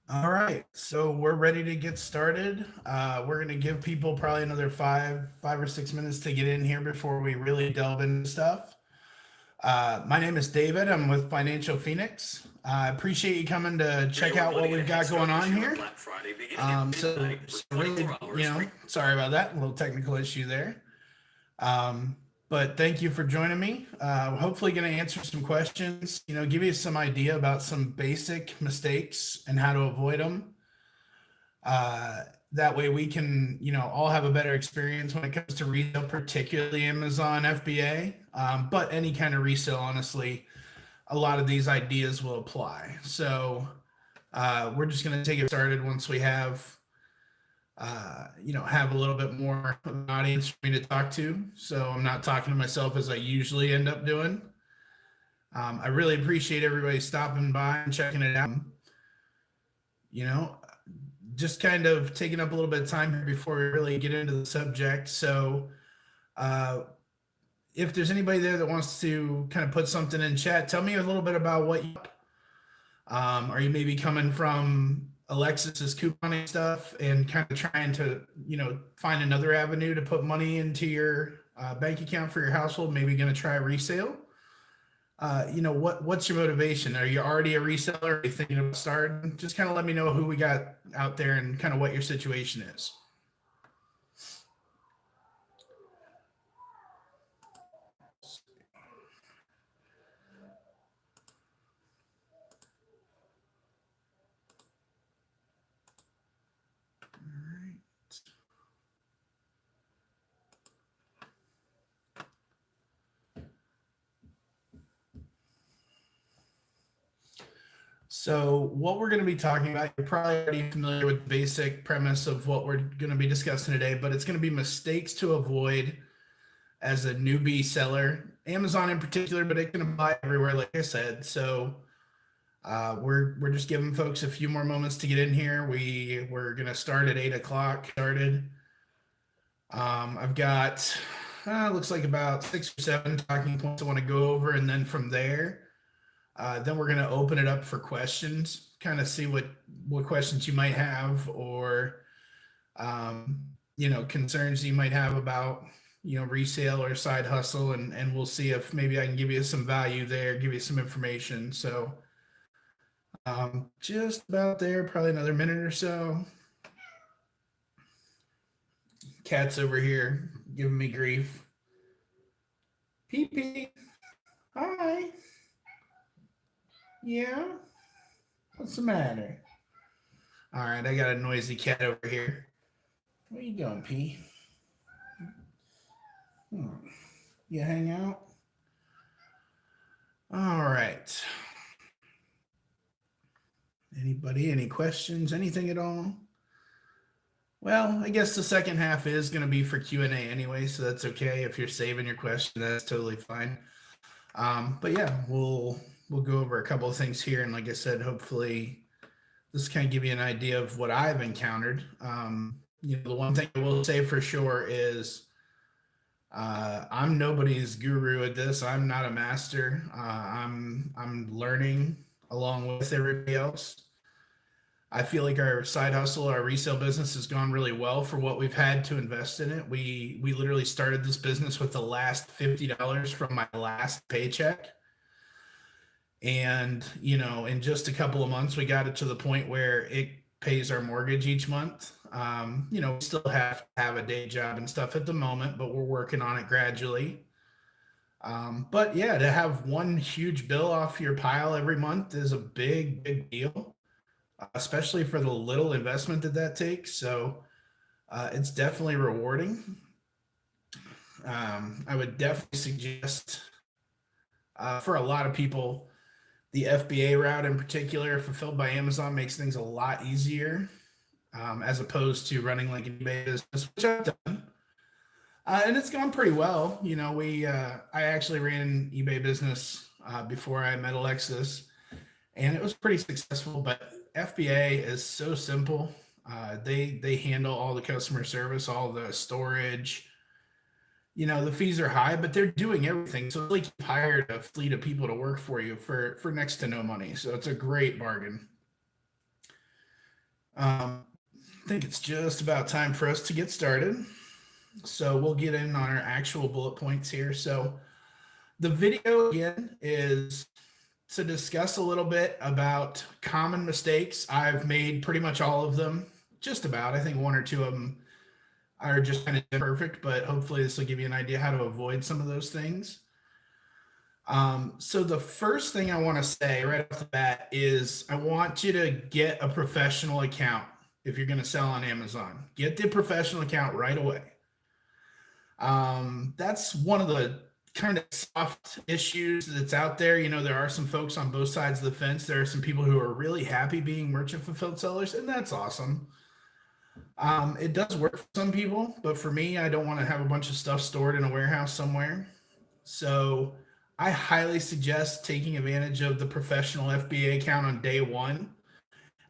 All right, so we're ready to get started. We're going to give people probably another 5 or 6 minutes to get in here before we really delve into stuff. My name is David. I'm with Financial Phoenix. I appreciate you coming to Hey check out everybody, what get a we've head got start going this on year on here. Black Friday beginning at So, midnight so with really, 24 hours free. sorry about that, a little technical issue there. Um, but thank you for joining me. Hopefully, going to answer some questions. Give you some idea about some basic mistakes and how to avoid them. Uh, that way we can, all have a better experience when it comes to resale, particularly Amazon FBA. But any kind of resale, honestly, a lot of these ideas will apply. So we're just going to take it started once we have a little bit more of an audience for me to talk to. So I'm not talking to myself as I usually end up doing. I really appreciate everybody stopping by and checking it out. You know, just kind of taking up a little bit of time here before we really get into the subject. So, uh, if there's anybody there that wants to kind of put something in chat, tell me a little bit about what you. Are you maybe coming from Alexis's couponing stuff and kind of trying to, find another avenue to put money into your bank account for your household? Maybe going to try resale. What's your motivation? Are you already a reseller? Are you thinking about starting? Just kind of let me know who we got out there and kind of what your situation is. So, what we're going to be talking about, you're probably already familiar with the basic premise of what we're going to be discussing today, but it's going to be mistakes to avoid as a newbie seller, Amazon in particular, but it can apply everywhere, like I said. So, we're just giving folks a few more moments to get in here. We're going to start at 8 o'clock. Started. I've got looks like about 6 or 7 talking points I want to go over, and then from there. Then we're going to open it up for questions, kind of see what questions you might have, or concerns you might have about resale or side hustle, and we'll see if maybe I can give you some value there, give you some information. So just about there, probably another minute or so. Cat's over here giving me grief. Pee pee, hi. Yeah, what's the matter? All right, I got a noisy cat over here. What are you doing, P? Hmm. You hang out? All right. Anybody, any questions, anything at all? Well, I guess the second half is going to be for Q&A anyway, so that's okay. If you're saving your question, that's totally fine. But yeah, we'll go over a couple of things here, and like I said, hopefully this kind of give you an idea of what I've encountered. The one thing I will say for sure is I'm nobody's guru at this. I'm not a master. I'm learning along with everybody else. I feel like our side hustle, our resale business has gone really well for what we've had to invest in it. We literally started this business with the last $50 from my last paycheck. And, in just a couple of months, we got it to the point where it pays our mortgage each month. We still have to have a day job and stuff at the moment, but we're working on it gradually. But yeah, to have one huge bill off your pile every month is a big, big deal, especially for the little investment that takes. So it's definitely rewarding. I would definitely suggest for a lot of people, the FBA route in particular, fulfilled by Amazon, makes things a lot easier as opposed to running like an eBay business, which I've done. And it's gone pretty well. I actually ran an eBay business before I met Alexis, and it was pretty successful. But FBA is so simple. They handle all the customer service, all the storage. The fees are high, but they're doing everything. So it's like you've hired a fleet of people to work for you for next to no money. So it's a great bargain. I think it's just about time for us to get started. So we'll get in on our actual bullet points here. So the video again is to discuss a little bit about common mistakes. I've made pretty much all of them, just about. I think one or two of them are just kind of imperfect, but hopefully this will give you an idea how to avoid some of those things. So the first thing I want to say right off the bat is I want you to get a professional account if you're going to sell on Amazon. Get the professional account right away. That's one of the kind of soft issues that's out there. You know, there are some folks on both sides of the fence. There are some people who are really happy being merchant fulfilled sellers, and that's awesome. It does work for some people, but for me, I don't want to have a bunch of stuff stored in a warehouse somewhere. So I highly suggest taking advantage of the professional FBA account on day one.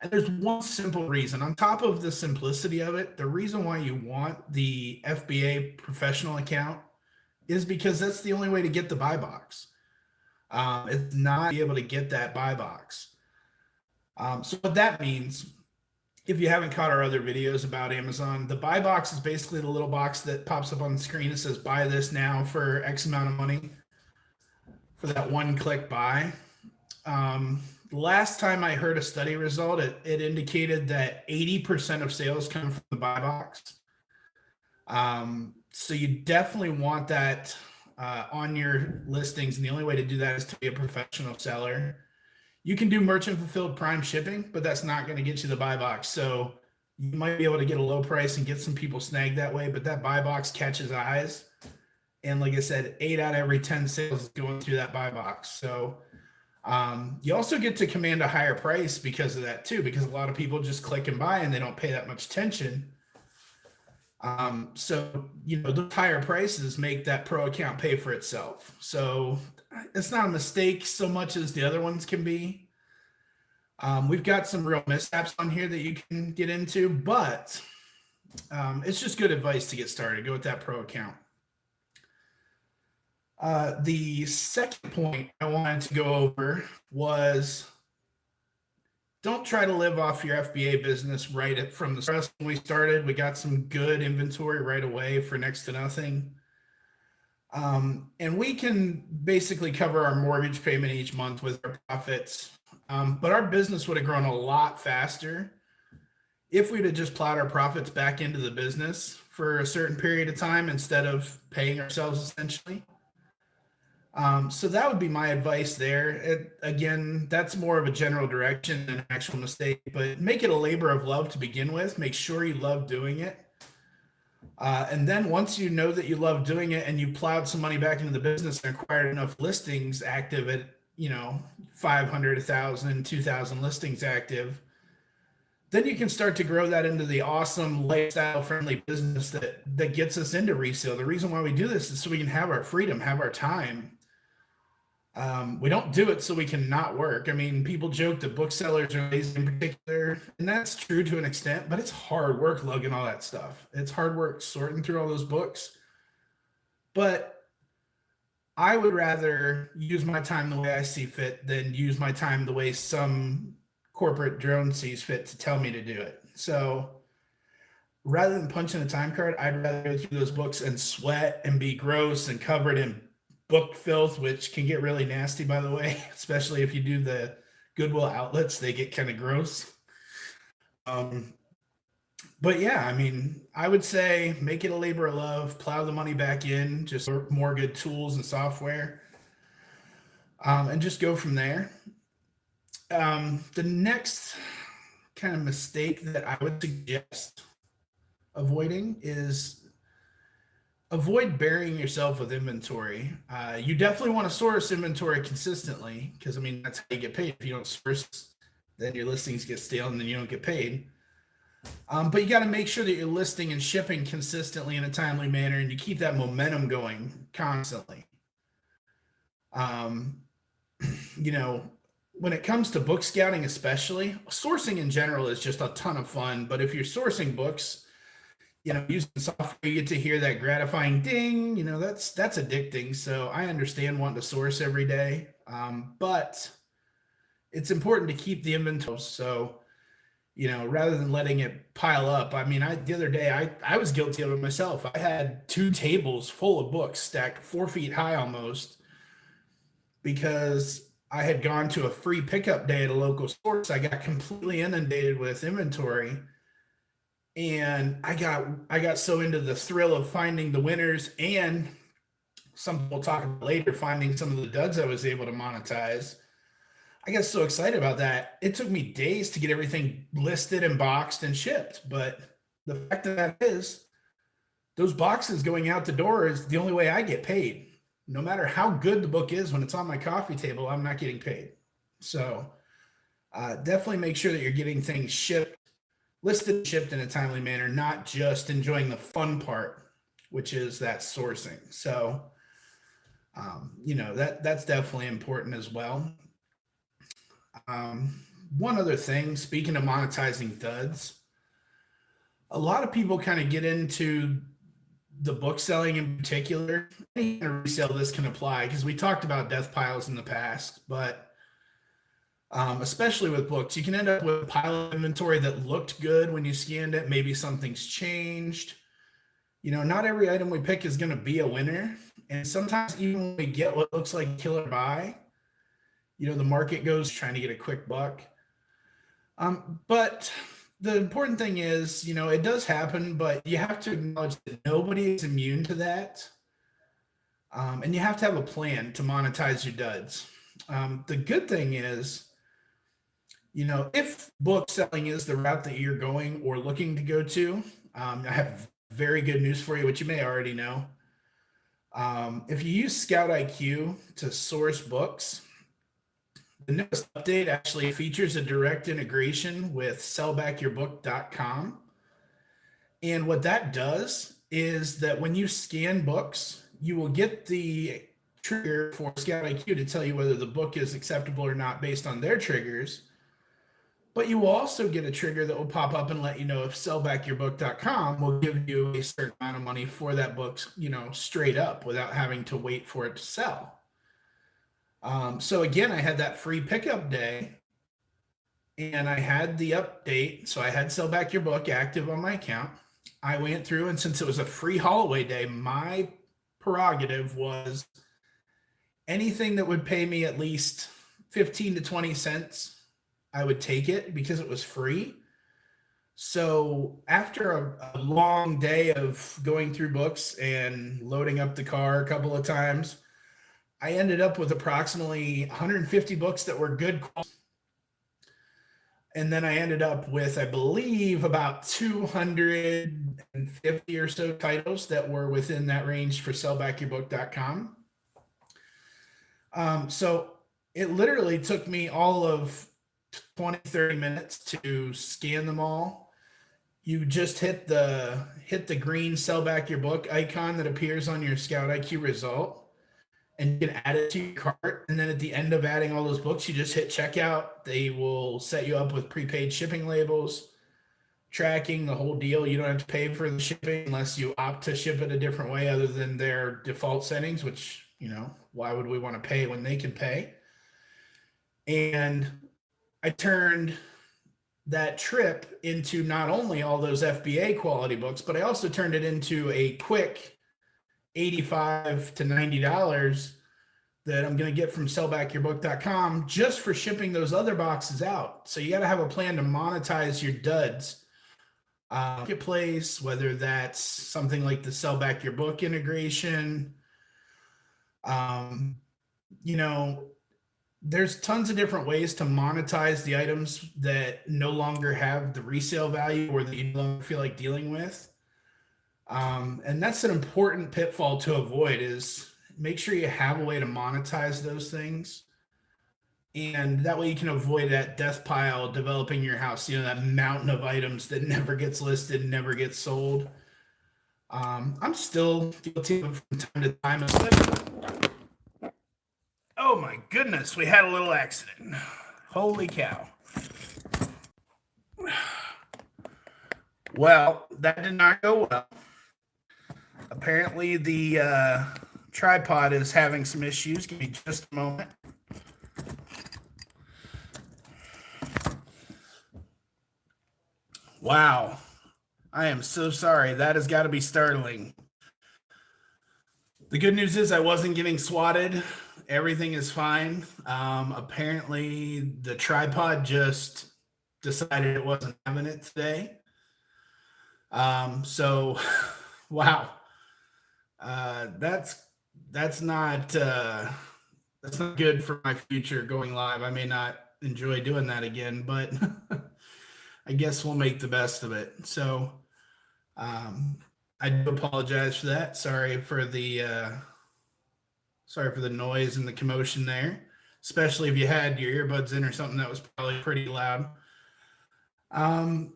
And there's one simple reason. On top of the simplicity of it, the reason why you want the FBA professional account is because that's the only way to get the buy box. It's not be able to get that buy box. So what that means, if you haven't caught our other videos about Amazon, the buy box is basically the little box that pops up on the screen that says buy this now for X amount of money for that one-click buy. Last time I heard a study result, it indicated that 80% of sales come from the buy box. So you definitely want that on your listings, and the only way to do that is to be a professional seller. You can do merchant fulfilled prime shipping, but that's not going to get you the buy box. So you might be able to get a low price and get some people snagged that way, but that buy box catches eyes. And like I said, 8 out of every 10 sales is going through that buy box. So you also get to command a higher price because of that too, because a lot of people just click and buy and they don't pay that much attention. So, you know, those higher prices make that pro account pay for itself. So it's not a mistake so much as the other ones can be. We've got some real mishaps on here that you can get into, but it's just good advice to get started. Go with that pro account. The second point I wanted to go over was don't try to live off your FBA business right from the start. When we started, we got some good inventory right away for next to nothing. And we can basically cover our mortgage payment each month with our profits. But our business would have grown a lot faster if we'd have just plowed our profits back into the business for a certain period of time instead of paying ourselves essentially. So that would be my advice there. Again, that's more of a general direction than an actual mistake, but make it a labor of love to begin with. Make sure you love doing it. And then once you know that you love doing it and you plowed some money back into the business and acquired enough listings active at, 500, 1,000, 2,000 listings active, then you can start to grow that into the awesome lifestyle friendly business that gets us into resale. The reason why we do this is so we can have our freedom, have our time. We don't do it so we can not work. I mean, people joke that booksellers are lazy in particular, and that's true to an extent, but it's hard work lugging all that stuff. It's hard work sorting through all those books. But I would rather use my time the way I see fit than use my time the way some corporate drone sees fit to tell me to do it. So rather than punching a time card, I'd rather go through those books and sweat and be gross and covered in book filth, which can get really nasty, by the way, especially if you do the Goodwill outlets, they get kind of gross. But yeah, I mean, I would say make it a labor of love, plow the money back in, just more good tools and software, and just go from there. The next kind of mistake that I would suggest avoiding is avoid burying yourself with inventory. You definitely want to source inventory consistently because, I mean, that's how you get paid. If you don't source, then your listings get stale and then you don't get paid. But you got to make sure that you're listing and shipping consistently in a timely manner and you keep that momentum going constantly. When it comes to book scouting, especially, sourcing in general is just a ton of fun. But if you're sourcing books, using software, you get to hear that gratifying ding, that's addicting. So I understand wanting to source every day. But it's important to keep the inventory. So, rather than letting it pile up. I mean, the other day I was guilty of it myself. I had 2 tables full of books stacked 4 feet high almost because I had gone to a free pickup day at a local store. So I got completely inundated with inventory. And I got so into the thrill of finding the winners, and some we'll talk about later, finding some of the duds I was able to monetize. I got so excited about that. It took me days to get everything listed and boxed and shipped. But the fact of that is, those boxes going out the door is the only way I get paid. No matter how good the book is, when it's on my coffee table, I'm not getting paid. So definitely make sure that you're getting things listed and shipped in a timely manner, not just enjoying the fun part, which is that sourcing. So, that's definitely important as well. One other thing, speaking of monetizing duds, a lot of people kind of get into the book selling in particular. Any kind of resale this can apply because we talked about death piles in the past, but especially with books, you can end up with a pile of inventory that looked good when you scanned it. Maybe something's changed. Not every item we pick is going to be a winner. And sometimes even when we get what looks like a killer buy, the market goes trying to get a quick buck. But the important thing is, it does happen, but you have to acknowledge that nobody is immune to that. And you have to have a plan to monetize your duds. The good thing is, if book selling is the route that you're going or looking to go to, I have very good news for you, which you may already know. If you use Scout IQ to source books, the newest update actually features a direct integration with sellbackyourbook.com. And what that does is that when you scan books, you will get the trigger for Scout IQ to tell you whether the book is acceptable or not based on their triggers. But you will also get a trigger that will pop up and let you know if sellbackyourbook.com will give you a certain amount of money for that book, straight up without having to wait for it to sell. So again, I had that free pickup day and I had the update. So I had Sell Back Your Book active on my account. I went through, and since it was a free holiday day, my prerogative was anything that would pay me at least 15 to 20 cents, I would take it because it was free. So after a long day of going through books and loading up the car a couple of times, I ended up with approximately 150 books that were good quality. And then I ended up with, I believe, about 250 or so titles that were within that range for sellbackyourbook.com. So it literally took me all of 20, 30 minutes to scan them all. You just hit the green Sell Back Your Book icon that appears on your Scout IQ result, and you can add it to your cart. And then at the end of adding all those books, you just hit checkout. They will set you up with prepaid shipping labels, tracking, the whole deal. You don't have to pay for the shipping unless you opt to ship it a different way other than their default settings, which, why would we want to pay when they can pay? And I turned that trip into not only all those FBA quality books, but I also turned it into a quick $85 to $90 that I'm going to get from sellbackyourbook.com just for shipping those other boxes out. So you got to have a plan to monetize your duds. Marketplace, whether that's something like the Sell Back Your Book integration. There's tons of different ways to monetize the items that no longer have the resale value or that you no longer feel like dealing with. And that's an important pitfall to avoid, is make sure you have a way to monetize those things. And that way you can avoid that death pile developing your house, that mountain of items that never gets listed, never gets sold. I'm still guilty of from time to time. Oh my goodness, we had a little accident. Holy cow. Well, that did not go well. Apparently the tripod is having some issues. Give me just a moment. Wow. I am so sorry. That has got to be startling. The good news is I wasn't getting swatted. Everything is fine. Apparently, the tripod just decided it wasn't having it today. So, wow. Uh, that's that's not that's not good for my future going live. I may not enjoy doing that again, but I guess we'll make the best of it. So, um, I do apologize for that. Sorry for the noise and the commotion there, especially if you had your earbuds in or something that was probably pretty loud. Um,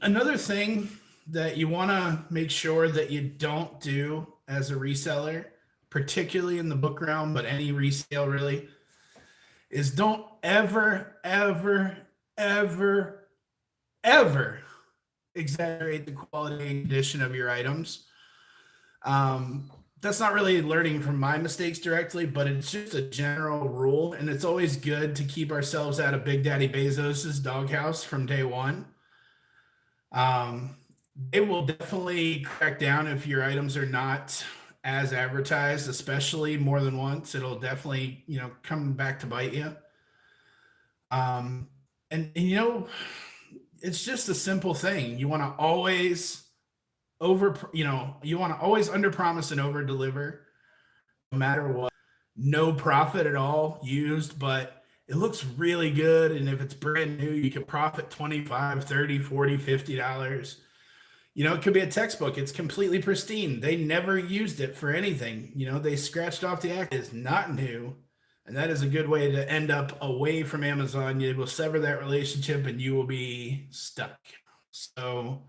Another thing that you want to make sure that you don't do as a reseller, particularly in the book realm, but any resale really, is don't ever, ever, ever, ever exaggerate the quality and condition of your items. Um, that's not really learning from my mistakes directly, but it's just a general rule. And it's always good to keep ourselves out of Big Daddy Bezos's doghouse from day one. Um, they will definitely crack down if your items are not as advertised, especially more than once. It'll definitely, come back to bite you. Um, and it's just a simple thing. You want to always you want to always under promise and over deliver no matter what. No profit at all used, but it looks really good. And if it's brand new, you can profit 25, 30, 40, $50. It could be a textbook. It's completely pristine. They never used it for anything. They scratched off the act. It's not new. And that is a good way to end up away from Amazon. You will sever that relationship and you will be stuck. So,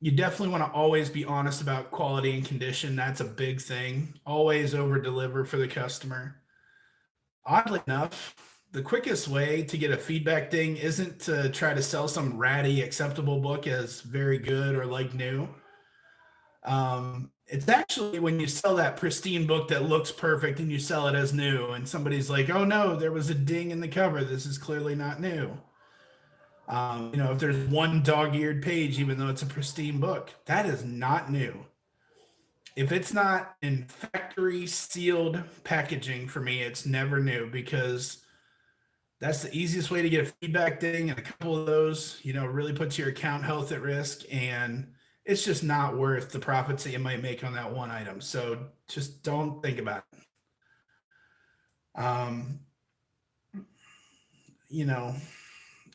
you definitely want to always be honest about quality and condition. That's a big thing. Always over deliver for the customer. Oddly enough, the quickest way to get a feedback ding isn't to try to sell some ratty acceptable book as very good or like new. It's actually when you sell that pristine book that looks perfect and you sell it as new, and somebody's like, "Oh no, there was a ding in the cover. This is clearly not new." If there's one dog-eared page, even though it's a pristine book, that is not new. If it's not in factory sealed packaging for me, it's never new, because that's the easiest way to get a feedback ding. And a couple of those, really puts your account health at risk, and it's just not worth the profits that you might make on that one item. So just don't think about it.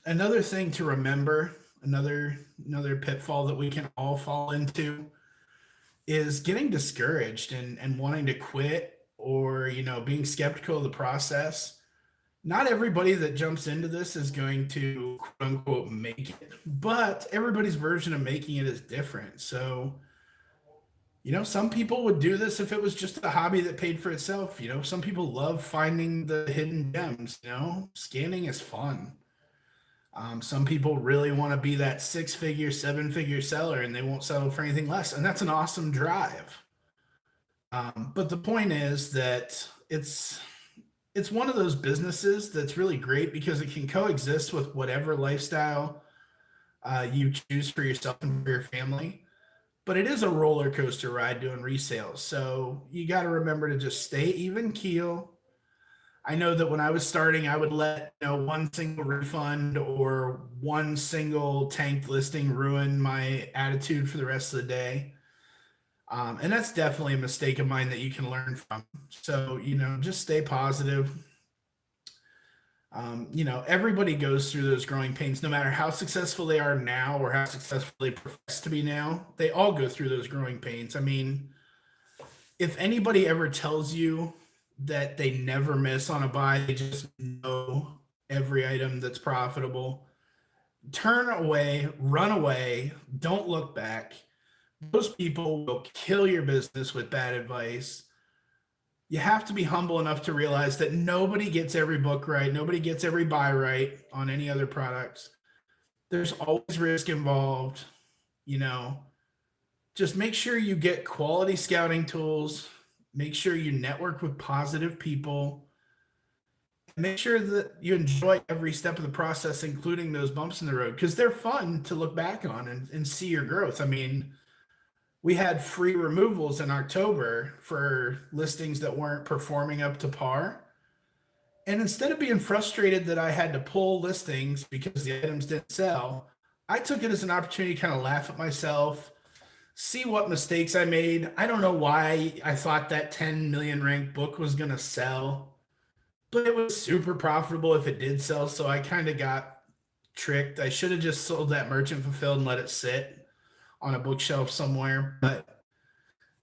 Another thing to remember, another pitfall that we can all fall into, is getting discouraged and wanting to quit, or being skeptical of the process. Not everybody that jumps into this is going to quote unquote make it, but everybody's version of making it is different. So some people would do this if it was just a hobby that paid for itself. Some people love finding the hidden gems. Scanning is fun. Some people really want to be that 6-figure, 7-figure seller, and they won't settle for anything less. And that's an awesome drive. But the point is that it's one of those businesses that's really great because it can coexist with whatever lifestyle you choose for yourself and for your family. But it is a roller coaster ride doing resales. So you got to remember to just stay even keel. I know that when I was starting, I would let one single refund or one single tanked listing ruin my attitude for the rest of the day. And that's definitely a mistake of mine that you can learn from. So, just stay positive. Everybody goes through those growing pains, no matter how successful they are now or how successful they profess to be now. They all go through those growing pains. I mean, if anybody ever tells you that they never miss on a buy, they just know every item that's profitable, turn away, run away, don't look back. Those people will kill your business with bad advice. You have to be humble enough to realize that nobody gets every book right. Nobody gets every buy right on any other products. There's always risk involved. Just make sure you get quality scouting tools. Make sure you network with positive people. make sure that you enjoy every step of the process, including those bumps in the road, because they're fun to look back on and see your growth. I mean, we had free removals in October for listings that weren't performing up to par. And instead of being frustrated that I had to pull listings because the items didn't sell, I took it as an opportunity to kind of laugh at myself, see what mistakes I made. I don't know why I thought that 10 million ranked book was going to sell, but it was super profitable if it did sell. So I kind of got tricked. I should have just sold that merchant fulfilled and let it sit on a bookshelf somewhere. But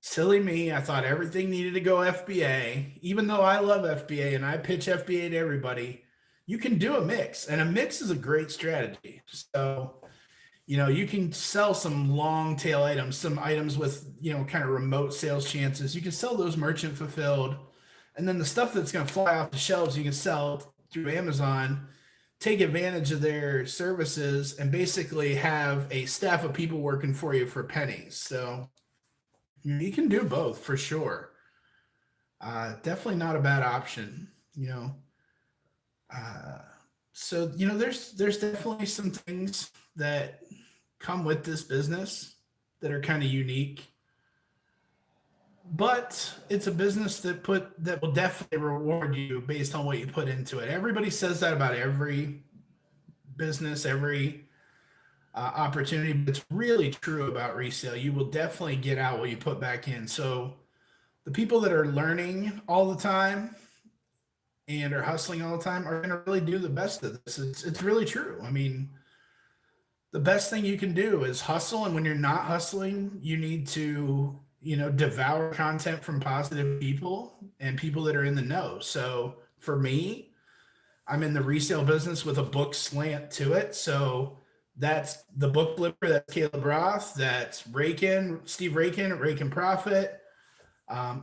silly me, I thought everything needed to go FBA. Even though I love FBA and I pitch FBA to everybody, you can do a mix, and a mix is a great strategy. So, you can sell some long tail items, some items with, kind of remote sales chances. You can sell those merchant fulfilled. And then the stuff that's going to fly off the shelves, you can sell through Amazon, take advantage of their services, and basically have a staff of people working for you for pennies. So you can do both for sure. Definitely not a bad option, So there's definitely some things that come with this business that are kind of unique, but it's a business that will definitely reward you based on what you put into it. Everybody says that about every business, every opportunity, but it's really true about resale. You will definitely get out what you put back in. So the people that are learning all the time and are hustling all the time are going to really do the best of this. It's really true. I mean, the best thing you can do is hustle. And when you're not hustling, you need to, devour content from positive people and people that are in the know. So for me, I'm in the resale business with a book slant to it. So that's the book flipper. That's Caleb Roth. That's Steve Rakin at Rakin Profit.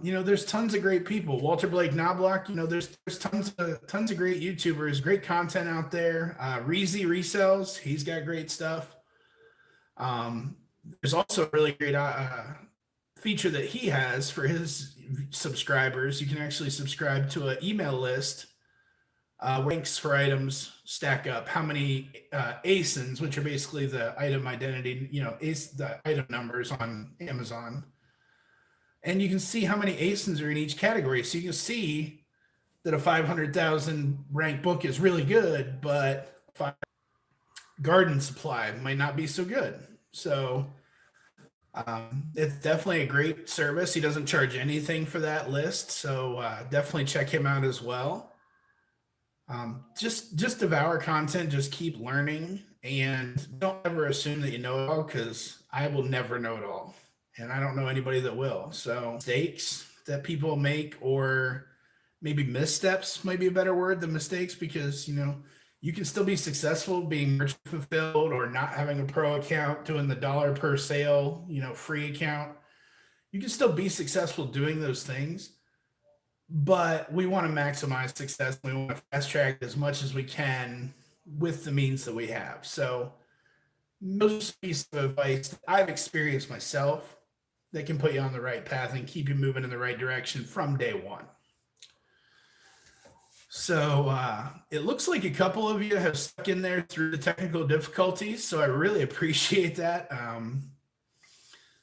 There's tons of great people. Walter Blake Knobloch. There's tons of great YouTubers, great content out there. Reezy Resells. He's got great stuff. There's also a really great feature that he has for his subscribers. You can actually subscribe to an email list. Ranks for items stack up, how many ASINs, which are basically the item identity, the item numbers on Amazon. And you can see how many ASINs are in each category. So you can see that a 500,000 ranked book is really good, but garden supply might not be so good. So it's definitely a great service. He doesn't charge anything for that list. So definitely check him out as well. Just devour content, just keep learning, and don't ever assume that you know it all, because I will never know it all, and I don't know anybody that will. So mistakes that people make, or maybe missteps might be a better word than mistakes, because you can still be successful being merchant fulfilled or not having a pro account, doing the dollar per sale, free account. You can still be successful doing those things. But we want to maximize success. We want to fast track as much as we can with the means that we have. So most piece of advice that I've experienced myself that can put you on the right path and keep you moving in the right direction from day one. So it looks like a couple of you have stuck in there through the technical difficulties. So I really appreciate that.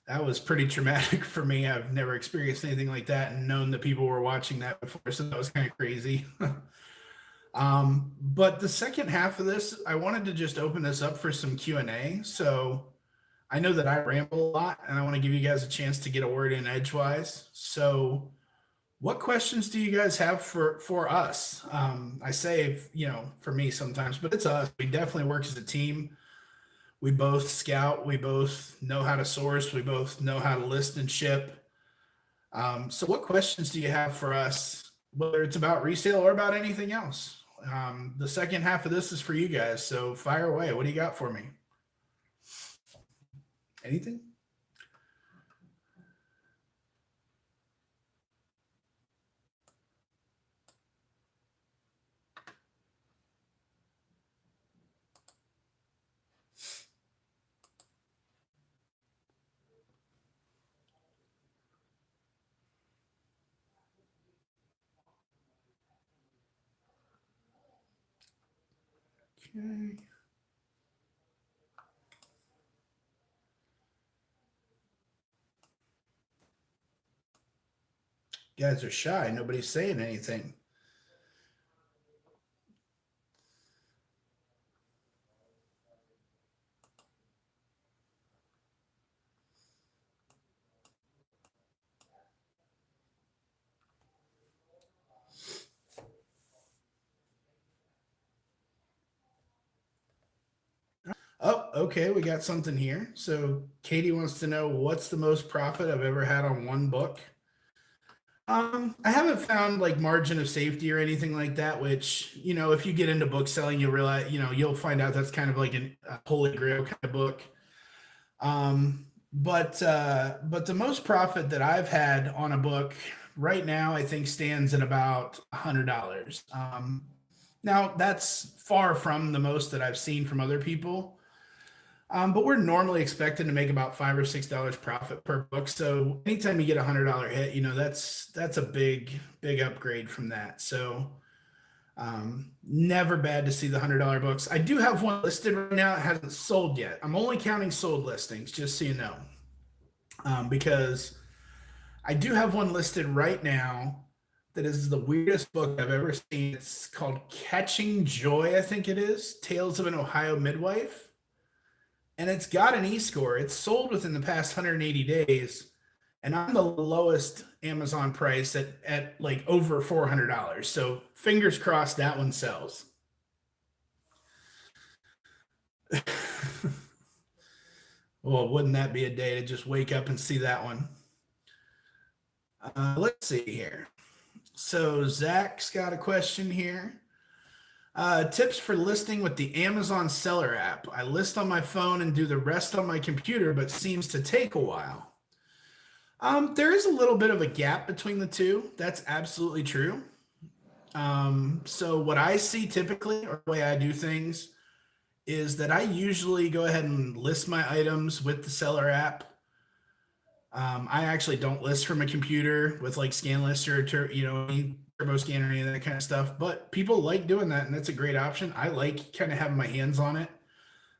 That was pretty traumatic for me. I've never experienced anything like that and known that people were watching that before. So that was kind of crazy. But the second half of this, I wanted to just open this up for some Q&A. So I know that I ramble a lot, and I want to give you guys a chance to get a word in edgewise. So what questions do you guys have for us? I say, for me sometimes, but it's us. We definitely work as a team. We both scout. We both know how to source. We both know how to list and ship. So what questions do you have for us, whether it's about resale or about anything else? The second half of this is for you guys. So fire away. What do you got for me? Anything? Okay. You guys are shy. Nobody's saying anything. Oh, okay. We got something here. So Katie wants to know what's the most profit I've ever had on one book. I haven't found like margin of safety or anything like that, which, if you get into book selling, you'll realize, you'll find out that's kind of like a holy grail kind of book. But the most profit that I've had on a book right now, I think stands at about $100. Now that's far from the most that I've seen from other people. But we're normally expected to make about $5 or $6 profit per book. So anytime you get $100 hit, that's a big upgrade from that. So never bad to see the $100 books. I do have one listed right now. It hasn't sold yet. I'm only counting sold listings, just so you know, because I do have one listed right now that is the weirdest book I've ever seen. It's called Catching Joy, I think it is, Tales of an Ohio Midwife. And it's got an e-score. It's sold within the past 180 days. And I'm the lowest Amazon price at like over $400. So fingers crossed that one sells. Well, wouldn't that be a day to just wake up and see that one? Let's see here. So Zach's got a question here. Tips for listing with the Amazon seller app. I list on my phone and do the rest on my computer, but seems to take a while. There is a little bit of a gap between the two. That's absolutely true. So what I see typically, or the way I do things, is that I usually go ahead and list my items with the seller app. I actually don't list from a computer with like ScanList or any turbo scan or any of that kind of stuff, but people like doing that, and that's a great option. I like kind of having my hands on it.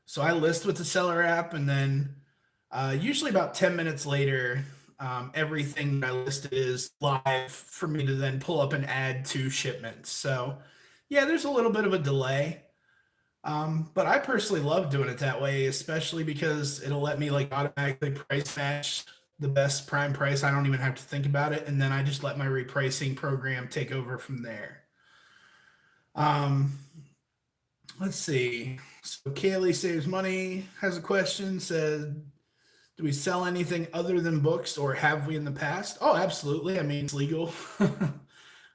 So I list with the seller app, and then usually about 10 minutes later, everything that I listed is live for me to then pull up and add to shipments. So yeah, there's a little bit of a delay. But I personally love doing it that way, especially because it'll let me like automatically price match the best prime price. I don't even have to think about it. And then I just let my repricing program take over from there. Let's see. So Kaylee Saves Money has a question, said, do we sell anything other than books, or have we in the past? Oh, absolutely. I mean, it's legal.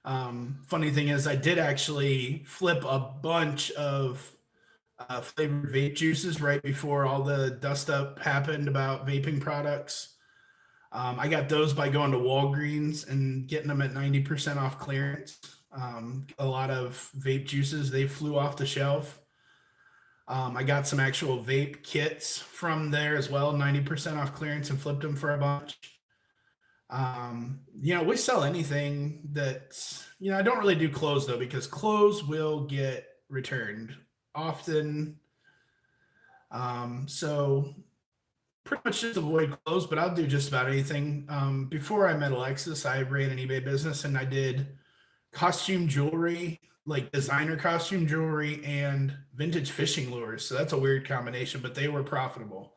Funny thing is, I did actually flip a bunch of flavored vape juices right before all the dust up happened about vaping products. I got those by going to Walgreens and getting them at 90% off clearance. A lot of vape juices, they flew off the shelf. I got some actual vape kits from there as well, 90% off clearance, and flipped them for a bunch. We sell anything that, I don't really do clothes though, because clothes will get returned often. So pretty much just avoid clothes, but I'll do just about anything. Before I met Alexis, I ran an eBay business, and I did costume jewelry, like designer costume jewelry and vintage fishing lures. So that's a weird combination, but they were profitable.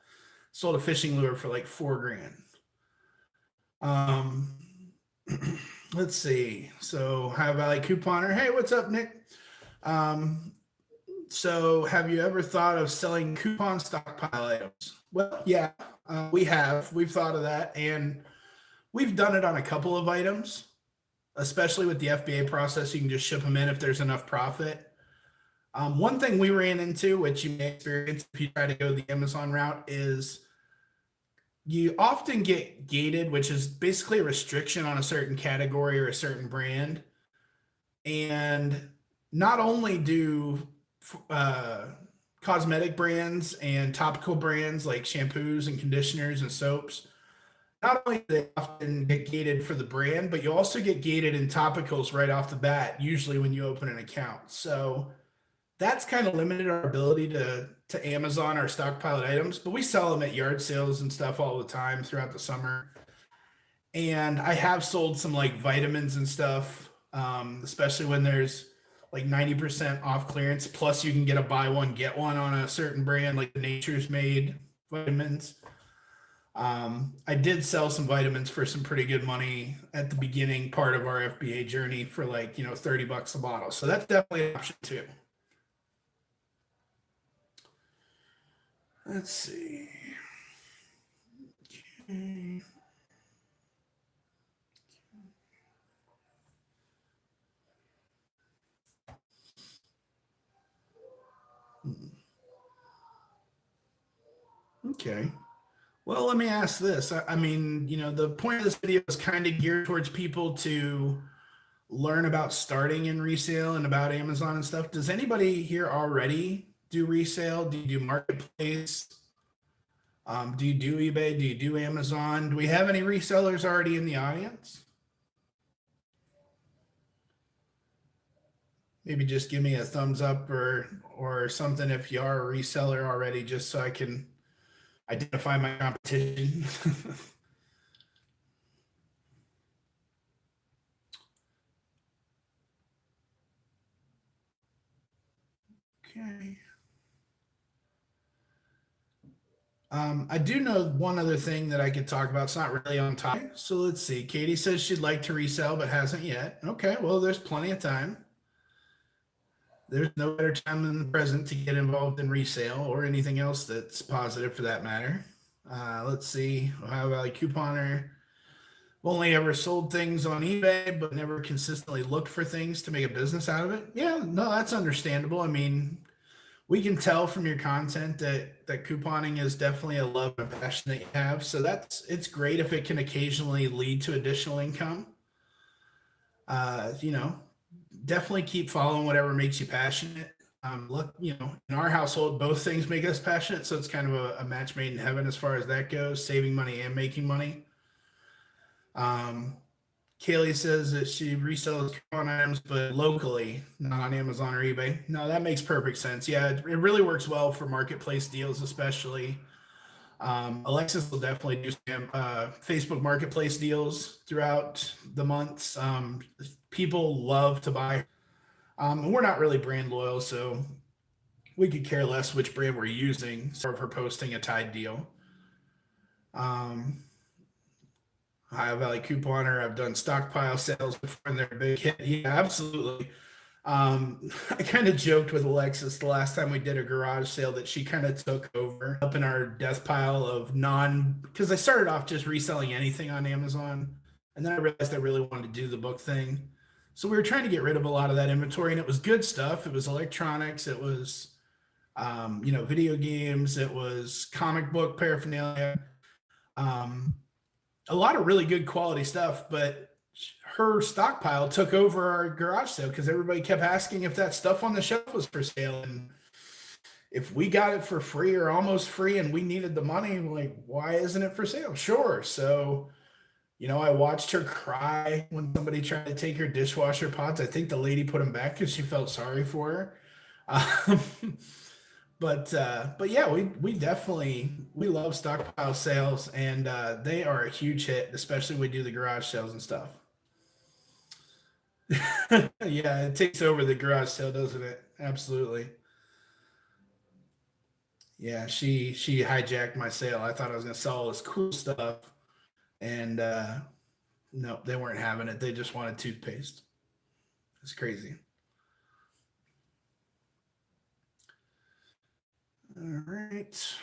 Sold a fishing lure for like $4,000. Let's see. So High Valley Couponer. Hey, what's up, Nick? So have you ever thought of selling coupon stockpile items? Well, yeah, we have. We've thought of that, and we've done it on a couple of items, especially with the FBA process. You can just ship them in if there's enough profit. One thing we ran into, which you may experience if you try to go the Amazon route, is you often get gated, which is basically a restriction on a certain category or a certain brand. And not only do cosmetic brands and topical brands like shampoos and conditioners and soaps, not only do they often get gated for the brand, but you also get gated in topicals right off the bat, usually when you open an account. So that's kind of limited our ability to Amazon our stockpiled items, but we sell them at yard sales and stuff all the time throughout the summer. And I have sold some like vitamins and stuff, especially when there's like 90% off clearance. Plus, you can get a buy one, get one on a certain brand like the Nature's Made vitamins. I did sell some vitamins for some pretty good money at the beginning part of our FBA journey for like, $30 a bottle. So that's definitely an option too. Let's see. Okay. Okay. Well, let me ask this. I mean, the point of this video is kind of geared towards people to learn about starting in resale and about Amazon and stuff. Does anybody here already do resale? Do you do marketplace? Do you do eBay? Do you do Amazon? Do we have any resellers already in the audience? Maybe just give me a thumbs up or something if you are a reseller already, just so I can identify my competition. Okay. I do know one other thing that I could talk about. It's not really on topic. So let's see. Katie says she'd like to resell, but hasn't yet. Okay, well, there's plenty of time. There's no better time than the present to get involved in resale or anything else that's positive for that matter. Let's see. Ohio Valley Couponer. I've only ever sold things on eBay, but never consistently looked for things to make a business out of it. Yeah, no, that's understandable. I mean, we can tell from your content that couponing is definitely a love and passion that you have. So it's great if it can occasionally lead to additional income. Definitely keep following whatever makes you passionate. Look, in our household, both things make us passionate. So it's kind of a match made in heaven as far as that goes, saving money and making money. Kaylee says that she resells coupon items, but locally, not on Amazon or eBay. No, that makes perfect sense. Yeah, it really works well for marketplace deals, especially. Alexis will definitely do some Facebook marketplace deals throughout the months. People love to buy. We're not really brand loyal, so we could care less which brand we're using for her posting a Tide deal. Ohio Valley Couponer. I've done stockpile sales before and they're a big hit. Yeah, absolutely. I kind of joked with Alexis the last time we did a garage sale that she kind of took over up in our death pile of because I started off just reselling anything on Amazon. And then I realized I really wanted to do the book thing. So we were trying to get rid of a lot of that inventory, and it was good stuff. It was electronics. It was, video games. It was comic book paraphernalia. A lot of really good quality stuff, but her stockpile took over our garage sale because everybody kept asking if that stuff on the shelf was for sale. And if we got it for free or almost free and we needed the money, like, why isn't it for sale? Sure. So, I watched her cry when somebody tried to take her dishwasher pods. I think the lady put them back because she felt sorry for her. But yeah, we definitely love stockpile sales, and they are a huge hit, especially when we do the garage sales and stuff. Yeah, it takes over the garage sale, doesn't it? Absolutely. Yeah, she hijacked my sale. I thought I was gonna sell all this cool stuff, and no, they weren't having it. They just wanted toothpaste. It's crazy. All right.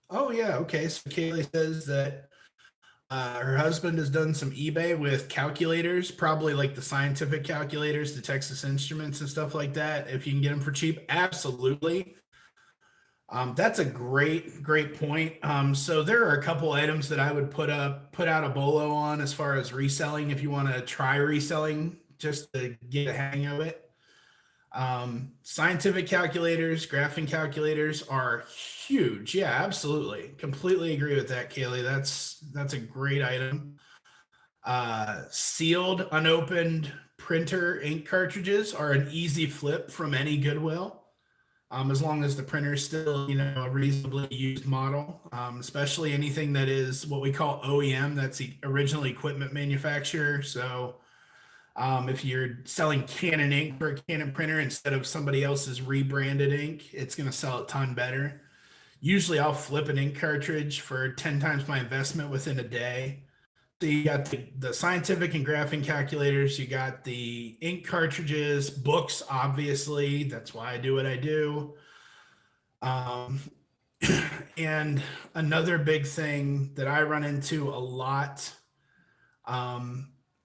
Oh yeah, okay. So Kaylee says that her husband has done some eBay with calculators, probably like the scientific calculators, the Texas Instruments and stuff like that. If you can get them for cheap, absolutely. That's a great point. So there are a couple items that I would put out a bolo on as far as reselling if you want to try reselling just to get a hang of it. Scientific calculators, graphing calculators are huge. Yeah, absolutely. Completely agree with that, Kaylee. That's a great item. Sealed, unopened printer ink cartridges are an easy flip from any Goodwill. As long as the printer is still, a reasonably used model, especially anything that is what we call OEM, that's the original equipment manufacturer. So if you're selling Canon ink for a Canon printer instead of somebody else's rebranded ink, it's going to sell a ton better. Usually I'll flip an ink cartridge for 10 times my investment within a day. So you got the scientific and graphing calculators, you got the ink cartridges, books, obviously. That's why I do what I do. Um, and another big thing that I run into a lot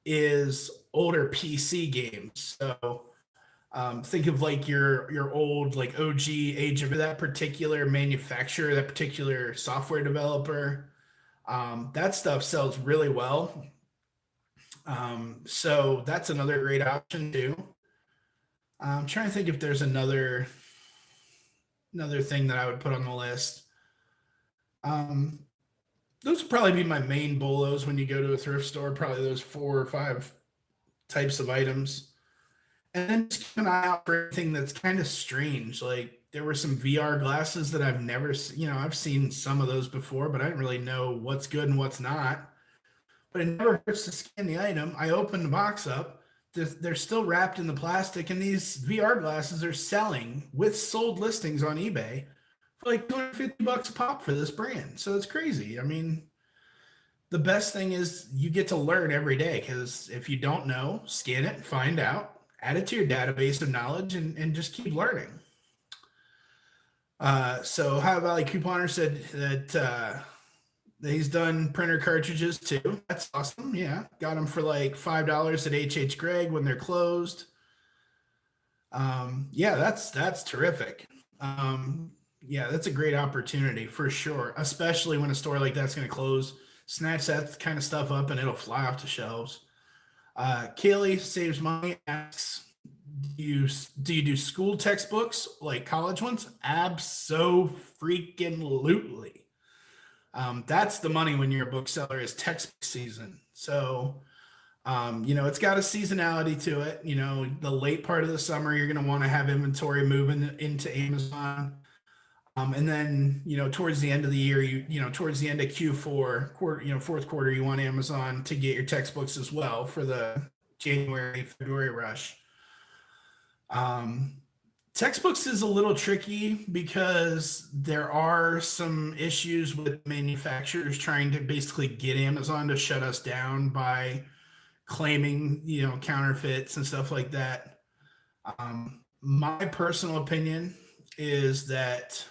is older PC games. So think of like your old like OG Age of that particular manufacturer, that particular software developer. That stuff sells really well. So that's another great option too. I'm trying to think if there's another thing that I would put on the list. Those would probably be my main bolos when you go to a thrift store. Probably those 4 or 5 types of items, and then just keep an eye out for anything that's kind of strange. Like there were some VR glasses that I've never, I've seen some of those before, but I didn't really know what's good and what's not. But it never hurts to scan the item. I opened the box up. They're still wrapped in the plastic, and these VR glasses are selling with sold listings on eBay for like $250 a pop for this brand. So it's crazy. I mean, the best thing is you get to learn every day, because if you don't know, scan it, find out, add it to your database of knowledge, and just keep learning. So Ohio Valley Couponer said that he's done printer cartridges too. That's awesome. Yeah, got them for like $5 at H.H. Gregg when they're closed. Yeah, that's terrific. Yeah, that's a great opportunity for sure, especially when a store like that's going to close. Snatch that kind of stuff up and it'll fly off the shelves. Kaylee saves money, asks, do you do school textbooks like college ones? Abso-freaking-lutely. That's the money when you're a bookseller, is textbook season. So, it's got a seasonality to it. The late part of the summer, you're going to want to have inventory moving into Amazon. And then, towards the end of the year, towards the end of Q4 quarter, fourth quarter, you want Amazon to get your textbooks as well for the January, February rush. Textbooks is a little tricky because there are some issues with manufacturers trying to basically get Amazon to shut us down by claiming, counterfeits and stuff like that. My personal opinion is that,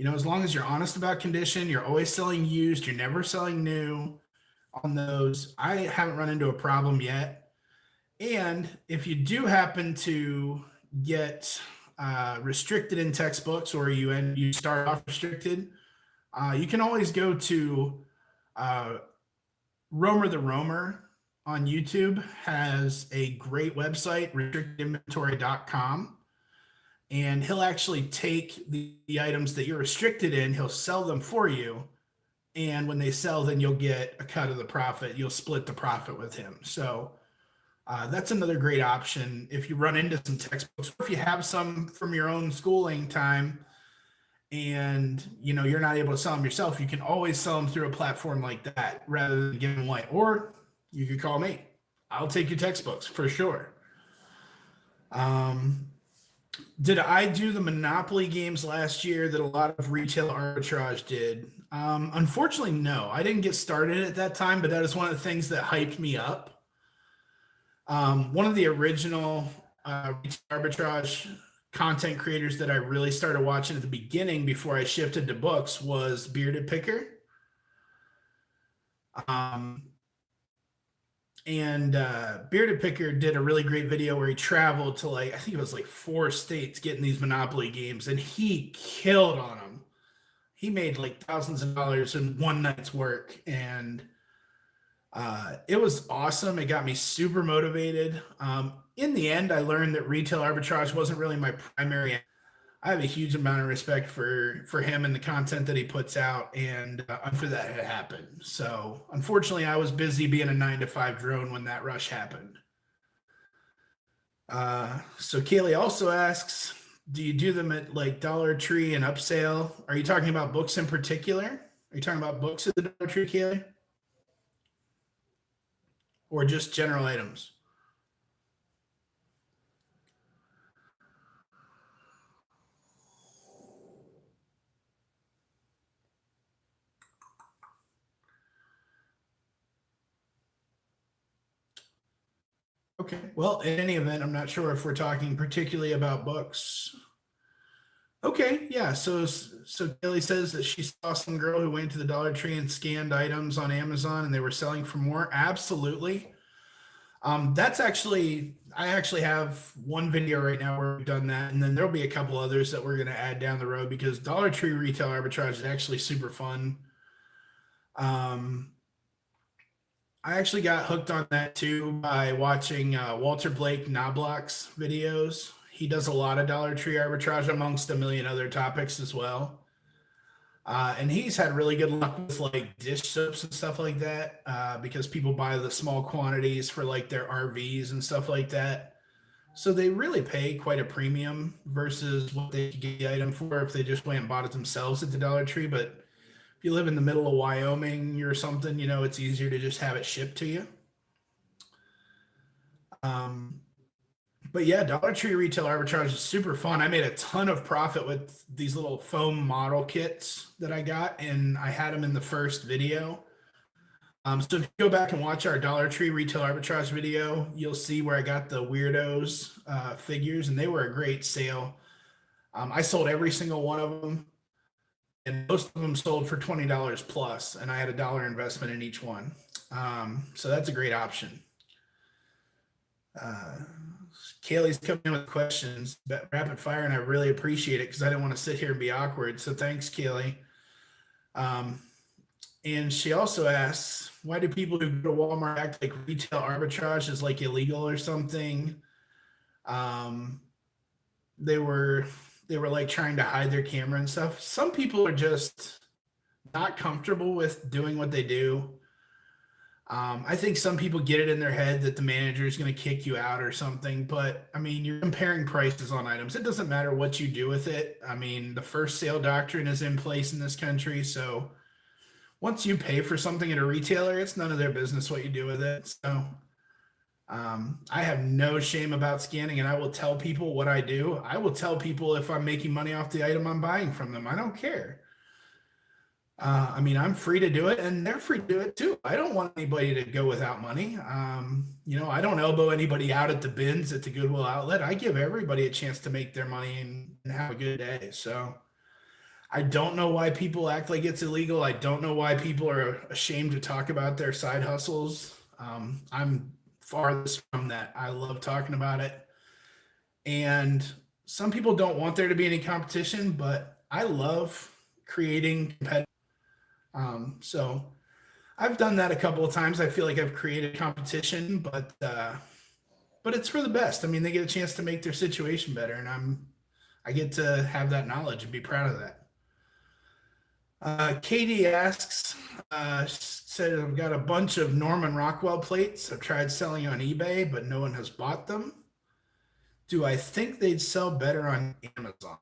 as long as you're honest about condition, you're always selling used, you're never selling new on those. I haven't run into a problem yet. And if you do happen to get restricted in textbooks, or you start off restricted, you can always go to Romer the Roamer on YouTube. Has a great website, restrictedinventory.com. And he'll actually take the items that you're restricted in, he'll sell them for you. And when they sell, then you'll get a cut of the profit. You'll split the profit with him. So that's another great option if you run into some textbooks, or if you have some from your own schooling time and you're not able to sell them yourself. You can always sell them through a platform like that rather than giving them away. Or you could call me. I'll take your textbooks for sure. Did I do the Monopoly games last year that a lot of retail arbitrage did? Unfortunately, no. I didn't get started at that time, but that is one of the things that hyped me up. One of the original retail arbitrage content creators that I really started watching at the beginning before I shifted to books was Bearded Picker. And Bearded Picker did a really great video where he traveled to I think it was 4 states getting these Monopoly games, and he killed on them. He made thousands of dollars in one night's work, and it was awesome. It got me super motivated. in the end, I learned that retail arbitrage wasn't really my primary. I have a huge amount of respect for him and the content that he puts out, and for that had happened. So unfortunately, I was busy being a 9 to 5 drone when that rush happened. So Kaylee also asks, do you do them at like Dollar Tree and upsale? Are you talking about books in particular? Are you talking about books at the Dollar Tree, Kaylee? Or just general items? Okay. Well, in any event, I'm not sure if we're talking particularly about books. Okay, yeah. So Kelly says that she saw some girl who went to the Dollar Tree and scanned items on Amazon and they were selling for more. Absolutely. That's actually I actually have one video right now where we've done that, and then there'll be a couple others that we're going to add down the road because Dollar Tree retail arbitrage is actually super fun. I actually got hooked on that too by watching Walter Blake Knobloch's videos. He does a lot of Dollar Tree arbitrage amongst a million other topics as well. And he's had really good luck with like dish soaps and stuff like that because people buy the small quantities for like their RVs and stuff like that. So they really pay quite a premium versus what they could get the item for if they just went and bought it themselves at the Dollar Tree. But if you live in the middle of Wyoming or something, you know, it's easier to just have it shipped to you. But yeah, Dollar Tree retail arbitrage is super fun. I made a ton of profit with these little foam model kits that I got, and I had them in the first video. So if you go back and watch our Dollar Tree retail arbitrage video, you'll see where I got the weirdos figures, and they were a great sale. I sold every single one of them, and most of them sold for $20 plus, and I had $1 investment in each one. So that's a great option. Kaylee's coming in with questions, rapid fire, and I really appreciate it because I didn't want to sit here and be awkward. So thanks, Kaylee. And she also asks, why do people who go to Walmart act like retail arbitrage is like illegal or something? They were like trying to hide their camera and stuff. Some people are just not comfortable with doing what they do. I think some people get it in their head that the manager is going to kick you out or something, but I mean, you're comparing prices on items. It doesn't matter what you do with it. I mean, the first sale doctrine is in place in this country. So once you pay for something at a retailer, it's none of their business what you do with it. So I have no shame about scanning, and I will tell people what I do. I will tell people if I'm making money off the item I'm buying from them. I don't care. I mean, I'm free to do it, and they're free to do it too. I don't want anybody to go without money. You know, I don't elbow anybody out at the bins at the Goodwill outlet. I give everybody a chance to make their money and have a good day. So I don't know why people act like it's illegal. I don't know why people are ashamed to talk about their side hustles. I'm farthest from that. I love talking about it. And some people don't want there to be any competition, but I love creating competitive. So I've done that a couple of times. I feel like I've created competition, but it's for the best. I mean, they get a chance to make their situation better, and I get to have that knowledge and be proud of that. Katie asks, said, I've got a bunch of Norman Rockwell plates. I've tried selling on eBay, but no one has bought them. Do I think they'd sell better on Amazon?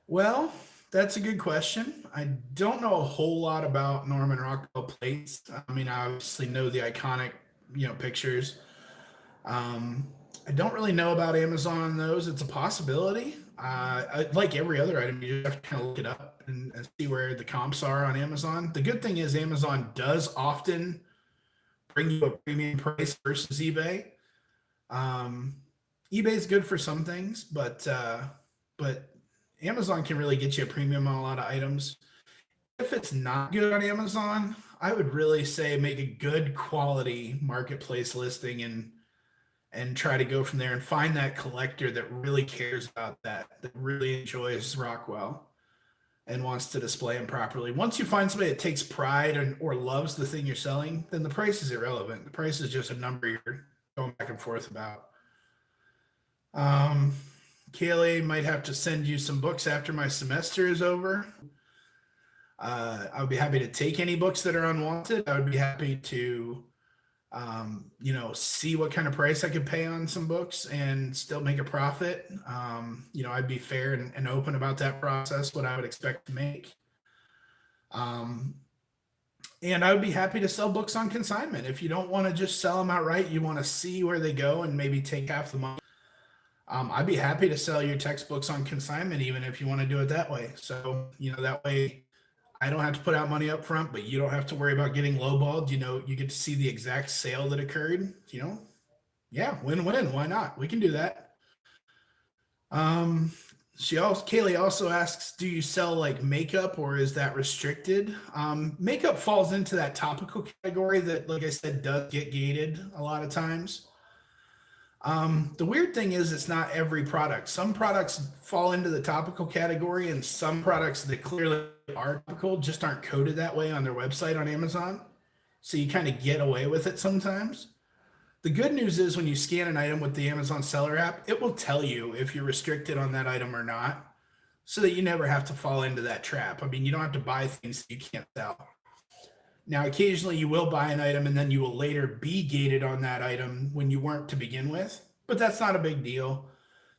Well, that's a good question. I don't know a whole lot about Norman Rockwell plates. I mean, I obviously know the iconic, pictures. I don't really know about Amazon on those. It's a possibility. Like every other item, you just have to kind of look it up and see where the comps are on Amazon. The good thing is Amazon does often bring you a premium price versus eBay. eBay is good for some things, but Amazon can really get you a premium on a lot of items. If it's not good on Amazon, I would really say make a good quality marketplace listing and try to go from there and find that collector that really cares about that really enjoys Rockwell. and wants to display them properly. Once you find somebody that takes pride or loves the thing you're selling, then the price is irrelevant. The price is just a number you're going back and forth about. Kaylee, might have to send you some books after my semester is over. I would be happy to take any books that are unwanted. I would be happy to, see what kind of price I could pay on some books and still make a profit. I'd be fair and open about that process, what I would expect to make. And I would be happy to sell books on consignment. If you don't want to just sell them outright, you want to see where they go and maybe take half the money. I'd be happy to sell your textbooks on consignment, even if you want to do it that way. So, that way I don't have to put out money up front, but you don't have to worry about getting lowballed. You get to see the exact sale that occurred. Yeah, win-win. Why not? We can do that. Kaylee also asks, do you sell like makeup or is that restricted? Makeup falls into that topical category that, like I said, does get gated a lot of times. The weird thing is it's not every product. Some products fall into the topical category and some products that clearly are topical just aren't coded that way on their website on Amazon. So you kind of get away with it sometimes. The good news is when you scan an item with the Amazon Seller app, it will tell you if you're restricted on that item or not, so that you never have to fall into that trap. I mean, you don't have to buy things that you can't sell. Now, occasionally you will buy an item and then you will later be gated on that item when you weren't to begin with, but that's not a big deal.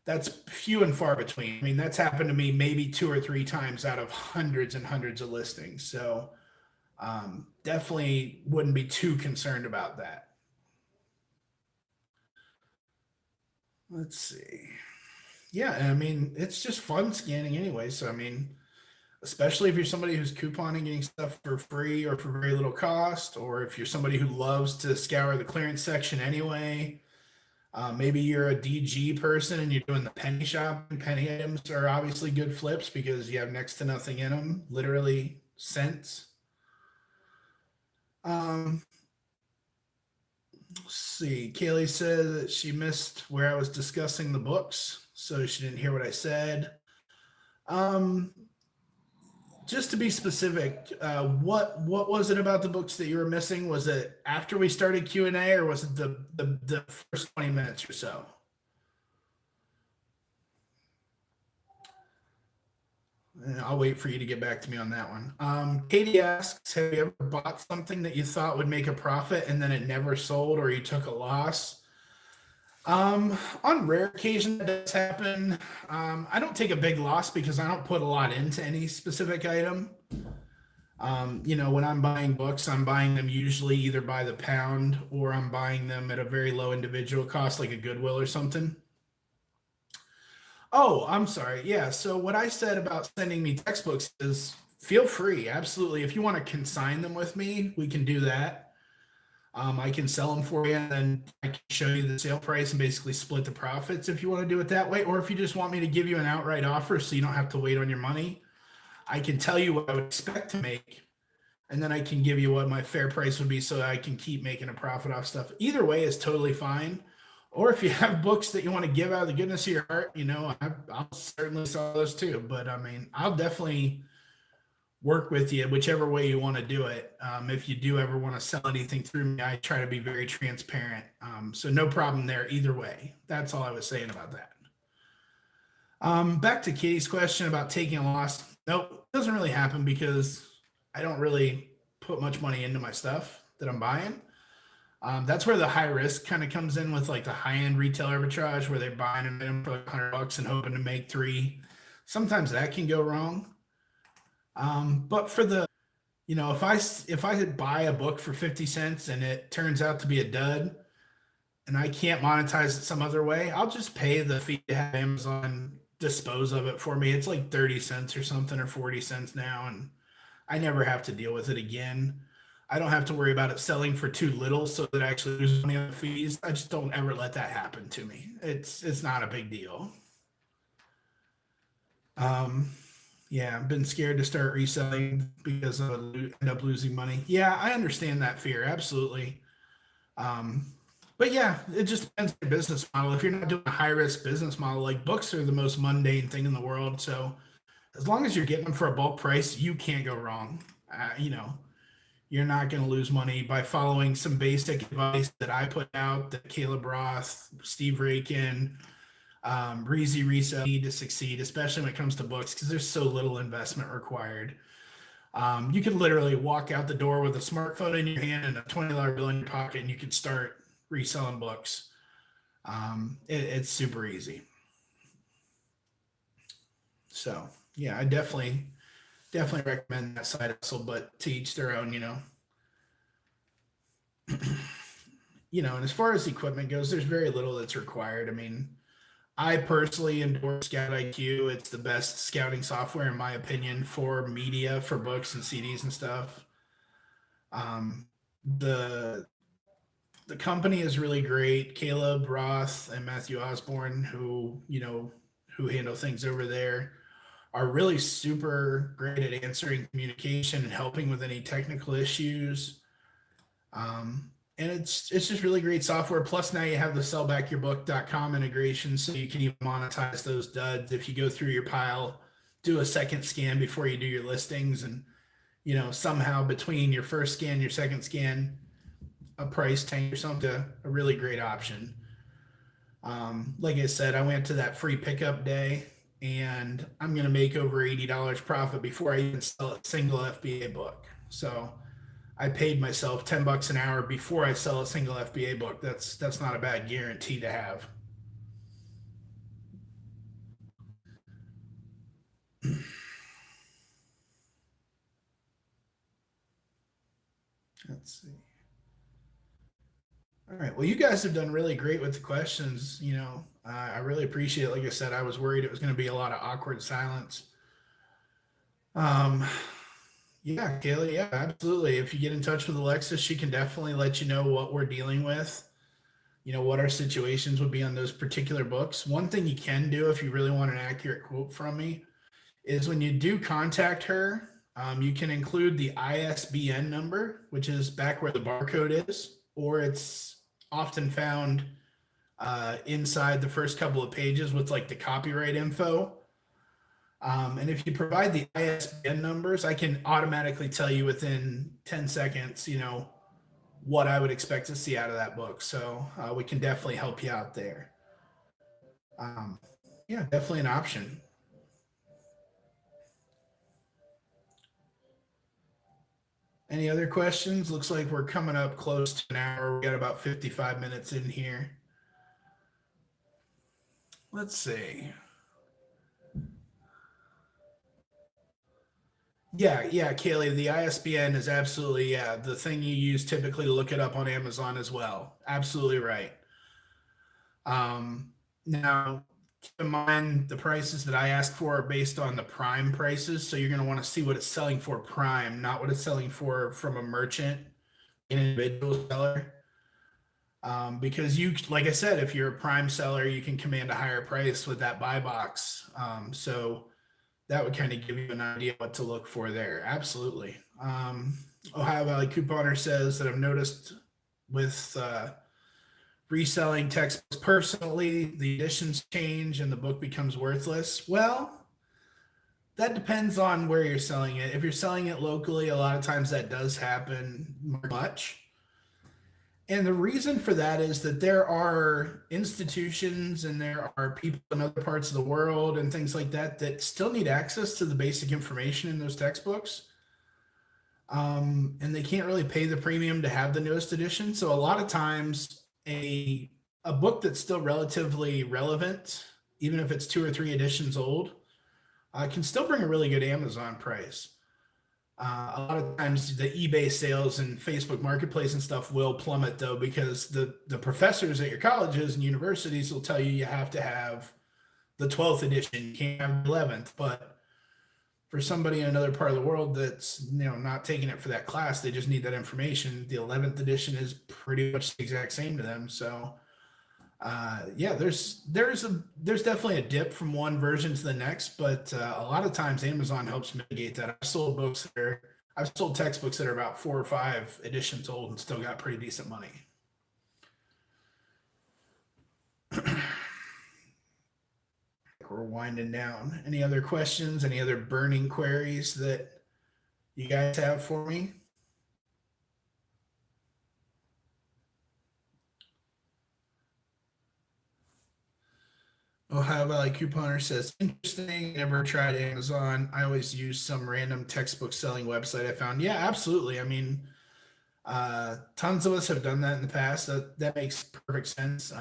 That's few and far between. I mean, that's happened to me maybe 2 or 3 times out of hundreds and hundreds of listings. So definitely wouldn't be too concerned about that. Let's see. Yeah, I mean, it's just fun scanning anyway. So, I mean, especially if you're somebody who's couponing, getting stuff for free or for very little cost, or if you're somebody who loves to scour the clearance section anyway. Maybe you're a DG person and you're doing the penny shop. Penny items are obviously good flips because you have next to nothing in them, literally cents. Let's see. Kaylee said that she missed where I was discussing the books, so she didn't hear what I said. Just to be specific, what was it about the books that you were missing? Was it after we started Q&A or was it the first 20 minutes or so? I'll wait for you to get back to me on that one. Katie asks, have you ever bought something that you thought would make a profit and then it never sold or you took a loss? On rare occasion that does happen. I don't take a big loss because I don't put a lot into any specific item. When I'm buying books, I'm buying them usually either by the pound or I'm buying them at a very low individual cost, like a Goodwill or something. Oh, I'm sorry. Yeah. So what I said about sending me textbooks is feel free. Absolutely. If you want to consign them with me, we can do that. I can sell them for you and then I can show you the sale price and basically split the profits if you want to do it that way. Or if you just want me to give you an outright offer so you don't have to wait on your money, I can tell you what I would expect to make. And then I can give you what my fair price would be so I can keep making a profit off stuff. Either way is totally fine. Or if you have books that you want to give out of the goodness of your heart, I'll certainly sell those too. But I mean, I'll definitely work with you whichever way you want to do it. If you do ever want to sell anything through me, I try to be very transparent. So no problem there either way. That's all I was saying about that. Back to Katie's question about taking a loss. Nope, it doesn't really happen because I don't really put much money into my stuff that I'm buying. That's where the high risk kind of comes in with like the high-end retail arbitrage where they're buying them for like $100 and hoping to make 3. Sometimes that can go wrong. But for the, if I buy a book for 50 cents and it turns out to be a dud and I can't monetize it some other way, I'll just pay the fee to have Amazon dispose of it for me. It's like 30 cents or something or 40 cents now. And I never have to deal with it again. I don't have to worry about it selling for too little so that I actually lose money on the fees. I just don't ever let that happen to me. It's not a big deal. Yeah, I've been scared to start reselling because I would end up losing money. Yeah, I understand that fear. Absolutely. But yeah, it just depends on your business model. If you're not doing a high risk business model, like books are the most mundane thing in the world. So as long as you're getting them for a bulk price, you can't go wrong. You're not going to lose money by following some basic advice that I put out, that Caleb Roth, Steve Rakin, Reezy Resale need to succeed, especially when it comes to books, because there's so little investment required. You can literally walk out the door with a smartphone in your hand and a $20 bill in your pocket, and you can start reselling books. It's super easy. So yeah, I definitely recommend that side hustle, but to each their own, and as far as equipment goes, there's very little that's required. I mean, I personally endorse Scout IQ. It's the best scouting software, in my opinion, for media, for books and CDs and stuff. The company is really great. Caleb Roth and Matthew Osborne, who handle things over there, are really super great at answering communication and helping with any technical issues. And it's just really great software. Plus, now you have the sellbackyourbook.com integration, so you can even monetize those duds if you go through your pile, do a second scan before you do your listings, and somehow between your first scan, your second scan, a price tank or something, a really great option. Like I said, I went to that free pickup day, and I'm going to make over $80 profit before I even sell a single FBA book. So I paid myself $10 an hour before I sell a single FBA book. That's not a bad guarantee to have. Let's see. All right. Well, you guys have done really great with the questions. I really appreciate it. Like I said, I was worried it was going to be a lot of awkward silence. Yeah, Kaylee, yeah, absolutely. If you get in touch with Alexis, she can definitely let you know what we're dealing with, what our situations would be on those particular books. One thing you can do if you really want an accurate quote from me is when you do contact her, you can include the ISBN number, which is back where the barcode is, or it's often found inside the first couple of pages with like the copyright info. And if you provide the ISBN numbers, I can automatically tell you within 10 seconds, what I would expect to see out of that book. So we can definitely help you out there. Yeah, definitely an option. Any other questions? Looks like we're coming up close to an hour. We got about 55 minutes in here. Let's see. Yeah, Kaylee, the ISBN is absolutely, the thing you use typically to look it up on Amazon as well. Absolutely right. Now, keep in mind the prices that I ask for are based on the prime prices. So you're going to want to see what it's selling for prime, not what it's selling for from a merchant, an individual seller. Because like I said, if you're a prime seller, you can command a higher price with that buy box. So that would kind of give you an idea what to look for there. Absolutely. Ohio Valley Couponer says that I've noticed with reselling textbooks personally, the editions change and the book becomes worthless. Well, that depends on where you're selling it. If you're selling it locally, a lot of times that does happen much. And the reason for that is that there are institutions and there are people in other parts of the world and things like that that still need access to the basic information in those textbooks. And they can't really pay the premium to have the newest edition. So a lot of times a book that's still relatively relevant, even if it's 2 or 3 editions old, can still bring a really good Amazon price. A lot of times the eBay sales and Facebook Marketplace and stuff will plummet though, because the professors at your colleges and universities will tell you have to have the 12th edition, you can't have the 11th. But for somebody in another part of the world that's not taking it for that class, they just need that information. The 11th edition is pretty much the exact same to them. So yeah, there's definitely a dip from one version to the next, but a lot of times Amazon helps mitigate that. I've sold textbooks that are about 4 or 5 editions old and still got pretty decent money. we're winding down. Any other questions? Any other burning queries that you guys have for me? Ohio Valley Couponer says, interesting. Never tried Amazon. I always use some random textbook selling website I found. Yeah, absolutely. I mean, tons of us have done that in the past. That makes perfect sense.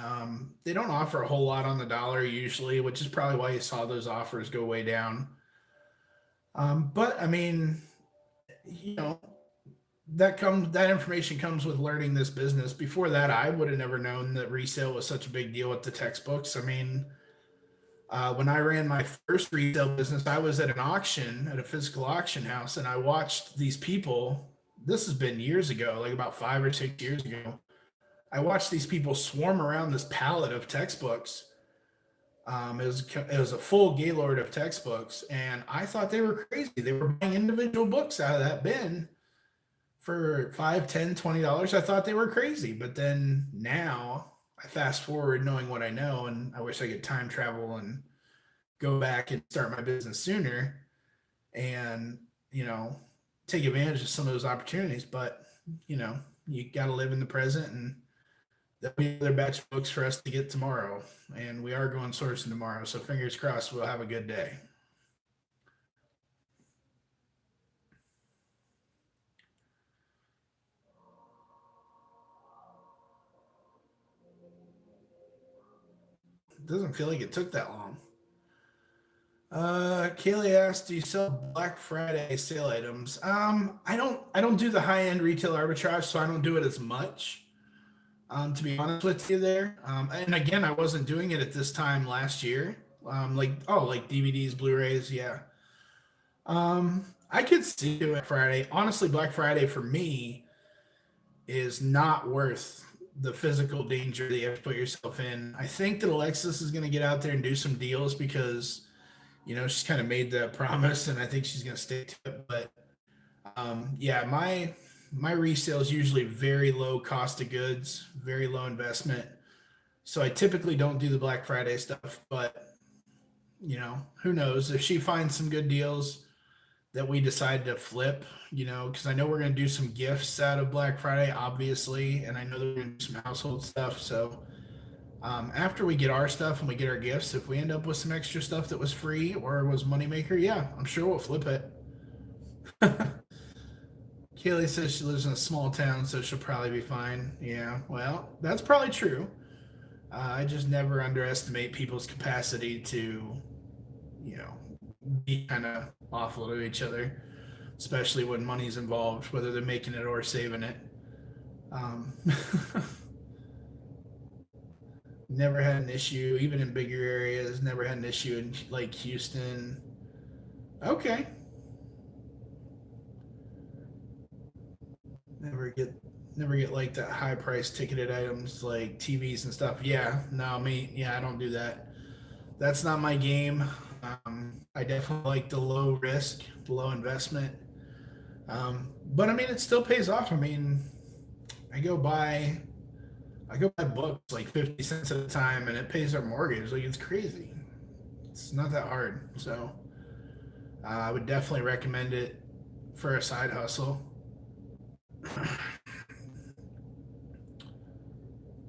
They don't offer a whole lot on the dollar usually, which is probably why you saw those offers go way down. But I mean, you know, that information comes with learning this business. Before that, I would have never known that resale was such a big deal with the textbooks. I mean, when I ran my first retail business, I was at an auction at a physical auction house, and I watched these people. This has been years ago, like about 5 or 6 years ago. I watched these people swarm around this pallet of textbooks. It was a full Gaylord of textbooks, and I thought they were crazy. They were buying individual books out of that bin for $5, $10, $20. I thought they were crazy, but then now I fast forward knowing what I know, and I wish I could time travel and go back and start my business sooner, and you know take advantage of some of those opportunities. But you got to live in the present, and there'll be another batch of books for us to get tomorrow, and we are going sourcing tomorrow. So fingers crossed, we'll have a good day. It doesn't feel like it took that long. Kaylee asked, "Do you sell Black Friday sale items?" I don't do the high end retail arbitrage, so I don't do it as much. To be honest with you, there. And again, I wasn't doing it at this time last year. Like DVDs, Blu-rays, yeah. I could see it Friday. Honestly, Black Friday for me is not worth the physical danger that you have to put yourself in. I think that Alexis is going to get out there and do some deals because she's kind of made that promise, and I think she's going to stick to it. But yeah, my resale is usually very low cost of goods, very low investment. So I typically don't do the Black Friday stuff, but who knows if she finds some good deals that we decide to flip, because I know we're going to do some gifts out of Black Friday, obviously, and I know that we're going to do some household stuff. So after we get our stuff and we get our gifts, if we end up with some extra stuff that was free or was moneymaker, yeah, I'm sure we'll flip it. Kaylee says she lives in a small town, so she'll probably be fine. Yeah, well, that's probably true. I just never underestimate people's capacity to, be kind of awful to each other, especially when money's involved, whether they're making it or saving it. Um, never had an issue, even in bigger areas. Never had an issue in like Houston. Okay. Never get never get like that high price ticketed items like TVs and stuff. Yeah, no, yeah, I don't do that. That's not my game. I definitely like the low risk, low investment. But I mean, it still pays off. I mean, I go buy I go buy books like 50 cents at a time, and it pays our mortgage. Like, it's crazy. It's not that hard. So I would definitely recommend it for a side hustle.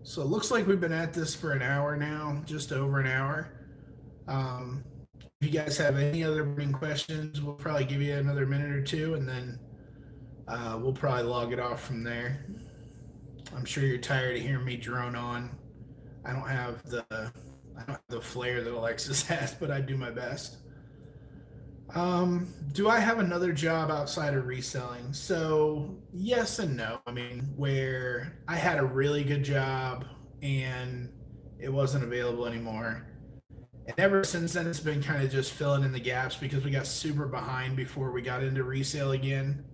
So it looks like we've been at this for an hour now, just over an hour. If you guys have any other burning questions, we'll probably give you another minute or two, and then we'll probably log it off from there. I'm sure you're tired of hearing me drone on. I don't have the flair that Alexis has, but I do my best. Do I have another job outside of reselling? So yes and no. I mean, where I had a really good job and it wasn't available anymore. And ever since then, it's been kind of just filling in the gaps because we got super behind before we got into resale again.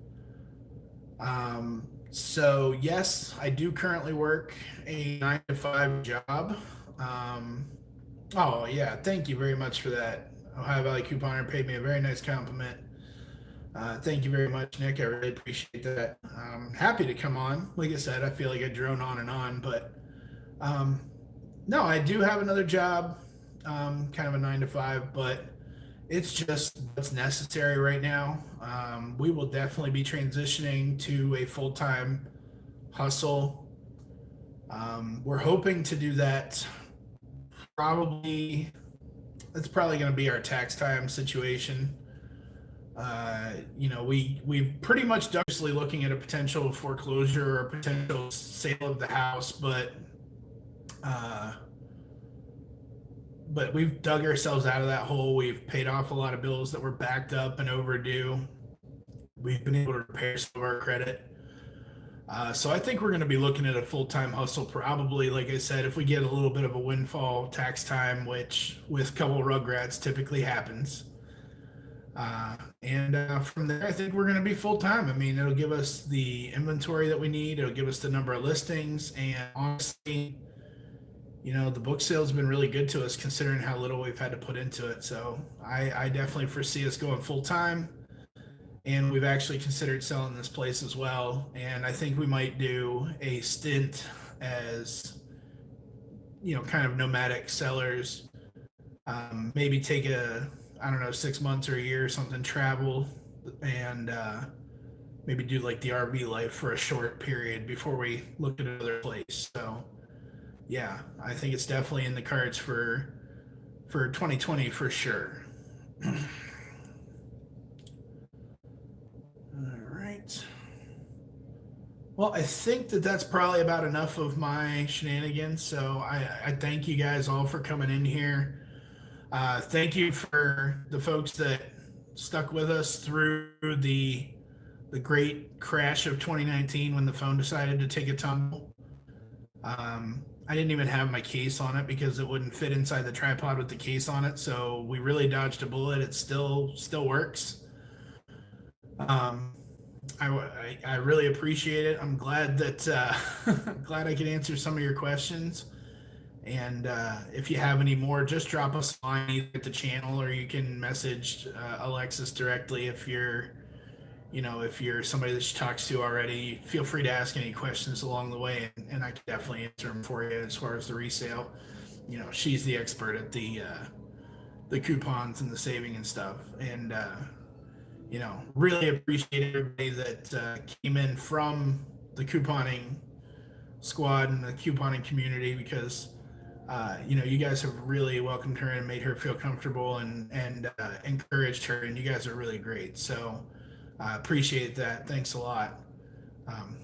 So yes, I do currently work a 9 to 5 job. Oh yeah, thank you very much for that. Ohio Valley Couponer paid me a very nice compliment. Thank you very much, Nick. I really appreciate that. Happy to come on. Like I said, I feel like I drone on and on, but no, I do have another job. kind of a 9 to 5, but it's just what's necessary right now. We will definitely be transitioning to a full time hustle. We're hoping to do that probably. That's probably going to be our tax time situation. We've pretty much desperately looking at a potential foreclosure or a potential sale of the house, uh, but we've dug ourselves out of that hole. We've paid off a lot of bills that were backed up and overdue. We've been able to repair some of our credit. So I think we're going to be looking at a full-time hustle probably, like I said, if we get a little bit of a windfall tax time, which with a couple of rugrats typically happens. And from there, I think we're going to be full-time. I mean, it'll give us the inventory that we need. It'll give us the number of listings. And honestly, the book sale's been really good to us considering how little we've had to put into it. So I definitely foresee us going full-time. And we've actually considered selling this place as well. And I think we might do a stint as, kind of nomadic sellers. Maybe take I don't know, 6 months or a year or something, travel and maybe do like the RV life for a short period before we look at another place. So, yeah, I think it's definitely in the cards for 2020 for sure. All right. Well, I think that that's probably about enough of my shenanigans. So I thank you guys all for coming in here. Thank you for the folks that stuck with us through the great crash of 2019 when the phone decided to take a tumble. I didn't even have my case on it because it wouldn't fit inside the tripod with the case on it. So we really dodged a bullet. It still works. I really appreciate it. I'm glad that glad I could answer some of your questions. And if you have any more, just drop us a line either at the channel or you can message Alexis directly if you're somebody that she talks to already. Feel free to ask any questions along the way, and I can definitely answer them for you as far as the resale. She's the expert at the coupons and the saving and stuff. And really appreciate everybody that came in from the couponing squad and the couponing community because you guys have really welcomed her and made her feel comfortable and encouraged her, and you guys are really great. So I appreciate that. Thanks a lot.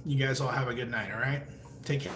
You guys all have a good night. All right, take care.